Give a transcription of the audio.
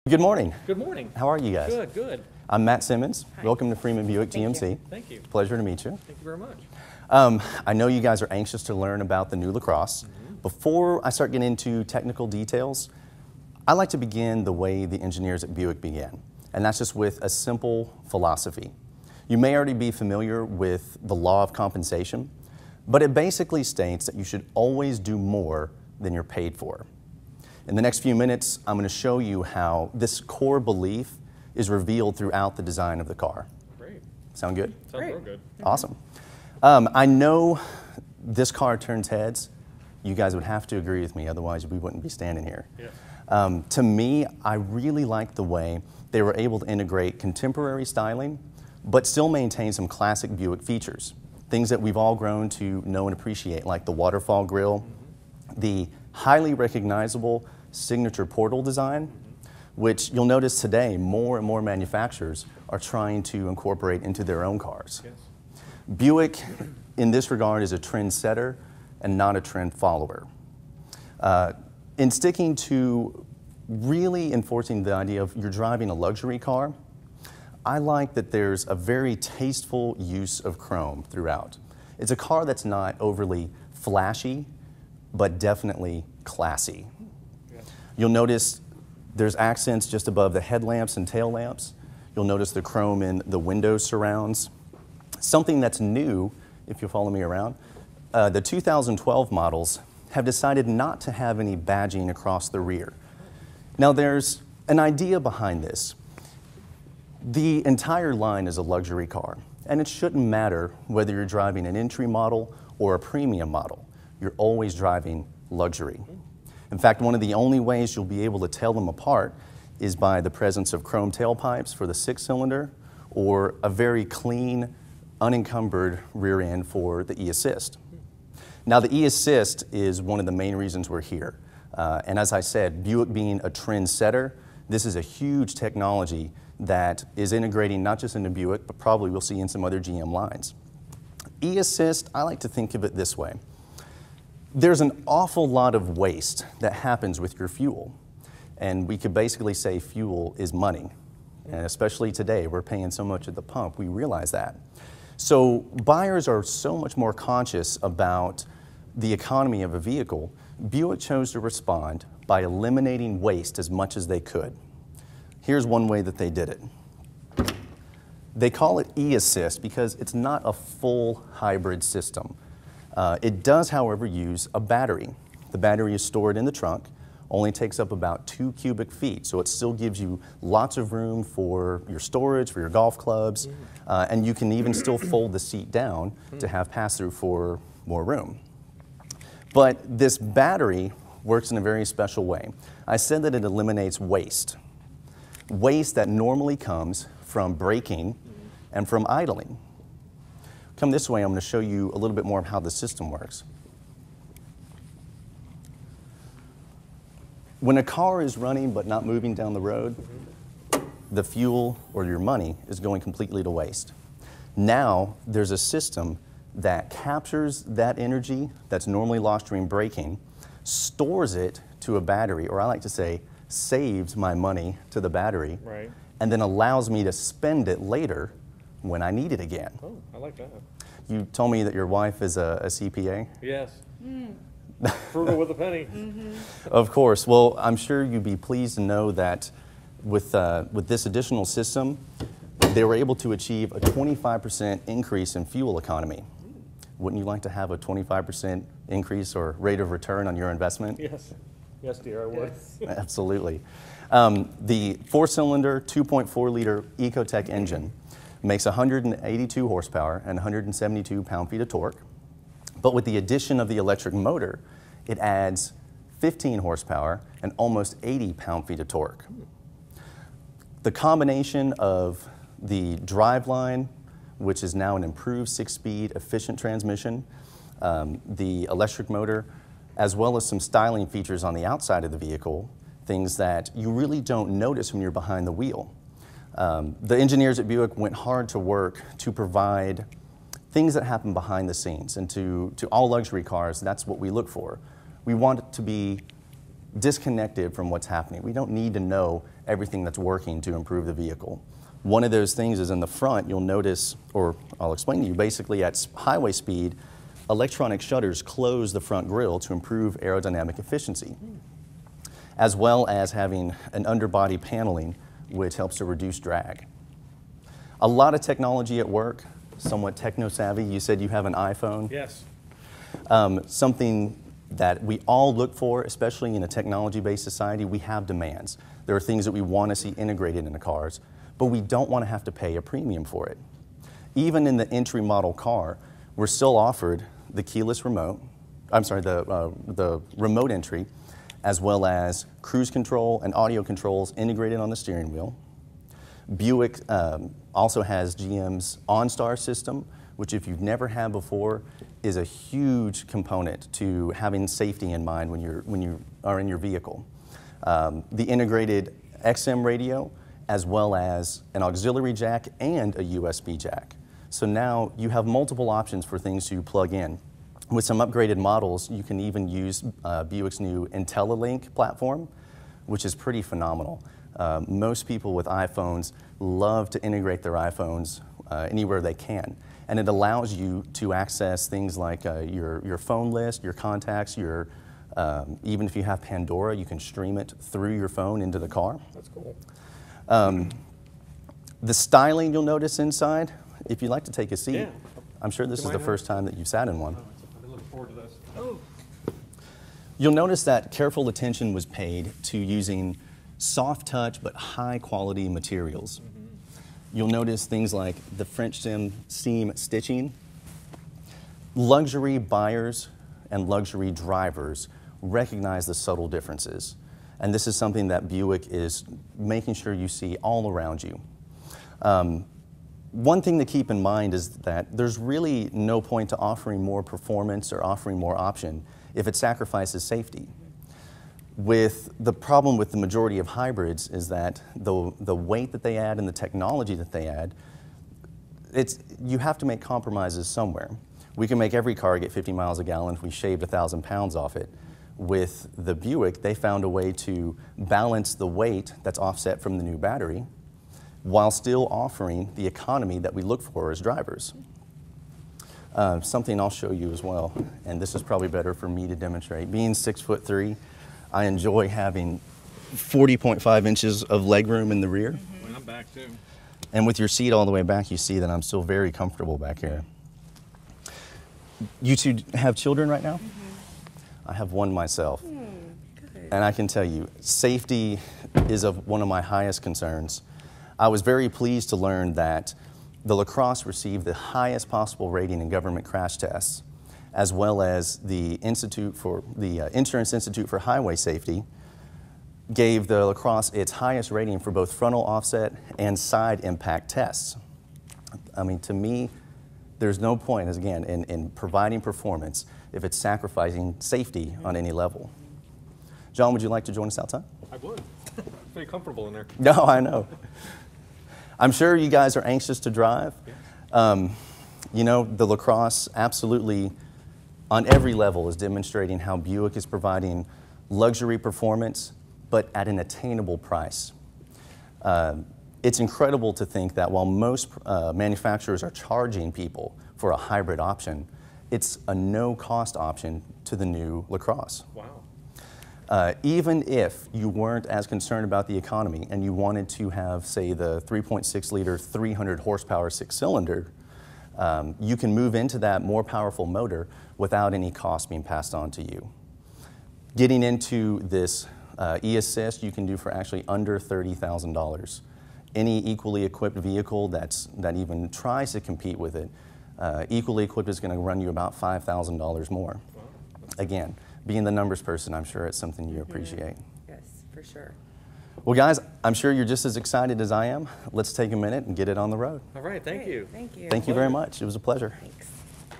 Good morning. Good morning. How are you guys? Good, good. I'm Matt Simmons. Hi. Welcome to Freeman Buick GMC. Thank you. Pleasure to meet you. Thank you very much. I know you guys are anxious to learn about the new LaCrosse. Before I start getting into technical details, I like to begin the way the engineers at Buick began, and that's just with a simple philosophy. You may already be familiar with the law of compensation, but it basically states that you should always do more than you're paid for. In the next few minutes, I'm going to show you how this core belief is revealed throughout the design of the car. Great. Sound good? Sounds real good. Awesome. I know this car turns heads. You guys would have to agree with me, otherwise we wouldn't be standing here. Yeah. To me, I really like the way they were able to integrate contemporary styling, but still maintain some classic Buick features. Things that we've all grown to know and appreciate, like the waterfall grille, the highly recognizable signature portal design, which you'll notice today more and more manufacturers are trying to incorporate into their own cars. Yes. Buick, in this regard, is a trendsetter and not a trend follower. In sticking to really enforcing the idea of you're driving a luxury car, I like that there's a very tasteful use of chrome throughout. It's a car that's not overly flashy, but definitely classy. Yes. You'll notice there's accents just above the headlamps and tail lamps. You'll notice the chrome in the window surrounds. Something that's new, if you'll follow me around, the 2012 models have decided not to have any badging across the rear. Now there's an idea behind this. The entire line is a luxury car, and it shouldn't matter whether you're driving an entry model or a premium model. You're always driving luxury. In fact, one of the only ways you'll be able to tell them apart is by the presence of chrome tailpipes for the 6-cylinder or a very clean, unencumbered rear end for the eAssist. Now, the eAssist is one of the main reasons we're here. And as I said, Buick being a trendsetter, this is a huge technology that is integrating not just into Buick, but probably we'll see in some other GM lines. eAssist, I like to think of it this way. There's an awful lot of waste that happens with your fuel. And we could basically say fuel is money. And especially today, we're paying so much at the pump, we realize that. So buyers are so much more conscious about the economy of a vehicle. Buick chose to respond by eliminating waste as much as they could. Here's one way that they did it. They call it eAssist because it's not a full hybrid system. It does, however, use a battery. The battery is stored in the trunk, only takes up about 2 cubic feet, so it still gives you lots of room for your storage, for your golf clubs, and you can even still fold the seat down to have pass-through for more room. But this battery works in a very special way. I said that it eliminates waste. Waste that normally comes from braking and from idling. Come this way, I'm going to show you a little bit more of how the system works. When a car is running but not moving down the road, the fuel or your money is going completely to waste. Now, there's a system that captures that energy that's normally lost during braking, stores it to a battery, or I like to say, saves my money to the battery, Right. and then allows me to spend it later when I need it again. Oh, I like that. You told me that your wife is a CPA? Yes. Frugal with a penny. Of course. Well, I'm sure you'd be pleased to know that with this additional system, they were able to achieve a 25% increase in fuel economy. Wouldn't you like to have a 25% increase or rate of return on your investment? Yes. Yes, dear, I would. Yes. Absolutely. The 4-cylinder, 2.4-liter Ecotec engine makes 182 horsepower and 172 pound-feet of torque. But with the addition of the electric motor, it adds 15 horsepower and almost 80 pound-feet of torque. The combination of the driveline, which is now an improved 6-speed efficient transmission, the electric motor, as well as some styling features on the outside of the vehicle, things that you really don't notice when you're behind the wheel. The engineers at Buick went hard to work to provide things that happen behind the scenes, and to all luxury cars, that's what we look for. We want it to be disconnected from what's happening. We don't need to know everything that's working to improve the vehicle. One of those things is in the front, you'll notice, or I'll explain to you, basically at highway speed, electronic shutters close the front grille to improve aerodynamic efficiency, as well as having an underbody paneling, which helps to reduce drag. A lot of technology at work, somewhat techno-savvy. You said you have an iPhone. Yes. Something that we all look for, especially in a technology-based society, we have demands. There are things that we want to see integrated into cars, but we don't want to have to pay a premium for it. Even in the entry model car, we're still offered the keyless remote, the remote entry, as well as cruise control and audio controls integrated on the steering wheel. Buick also has GM's OnStar system, which if you've never had before, is a huge component to having safety in mind when you are in your vehicle. The integrated XM radio, as well as an auxiliary jack and a USB jack. So now you have multiple options for things to plug in. With some upgraded models, you can even use Buick's new IntelliLink platform, which is pretty phenomenal. Most people with iPhones love to integrate their iPhones anywhere they can. And it allows you to access things like your phone list, your contacts, even if you have Pandora, you can stream it through your phone into the car. That's cool. The styling you'll notice inside, if you'd like to take a seat, Yeah. I'm sure this is the first time that you've sat in one. I've been looking forward to this. Oh. You'll notice that careful attention was paid to using soft touch but high quality materials. You'll notice things like the French seam stitching. Luxury buyers and luxury drivers recognize the subtle differences. And this is something that Buick is making sure you see all around you. One thing to keep in mind is that there's really no point to offering more performance or offering more option if it sacrifices safety. The problem with the majority of hybrids is that the weight that they add and the technology that they add, you have to make compromises somewhere. We can make every car get 50 miles a gallon if we shaved 1,000 pounds off it. With the Buick, they found a way to balance the weight that's offset from the new battery while still offering the economy that we look for as drivers. Something I'll show you as well, and this is probably better for me to demonstrate. Being 6'3", I enjoy having 40.5 inches of legroom in the rear. Well, I'm back too. And with your seat all the way back, you see that I'm still very comfortable back here. You two have children right now? I have one myself. Good. And I can tell you, safety is one of my highest concerns. I was very pleased to learn that the LaCrosse received the highest possible rating in government crash tests, as well as the Insurance Institute for Highway Safety gave the LaCrosse its highest rating for both frontal offset and side impact tests. I mean, to me, there's no point, as again, in providing performance if it's sacrificing safety on any level. John, would you like to join us outside? I would. Very comfortable in there. No, I know. I'm sure you guys are anxious to drive. You know, the LaCrosse absolutely, on every level, is demonstrating how Buick is providing luxury performance, but at an attainable price. It's incredible to think that while most manufacturers are charging people for a hybrid option, it's a no-cost option to the new LaCrosse. Wow. Even if you weren't as concerned about the economy and you wanted to have, say, the 3.6-liter, 300 horsepower six-cylinder, you can move into that more powerful motor without any cost being passed on to you. Getting into this eAssist you can do for actually under $30,000. Any equally equipped vehicle that even tries to compete with it, equally equipped is going to run you about $5,000 more. Wow. Again, being the numbers person, I'm sure it's something you appreciate. Yes, for sure. Well, guys, I'm sure you're just as excited as I am. Let's take a minute and get it on the road. All right, thank Great. you. Thank you. Thank you very much. It was a pleasure. Thanks.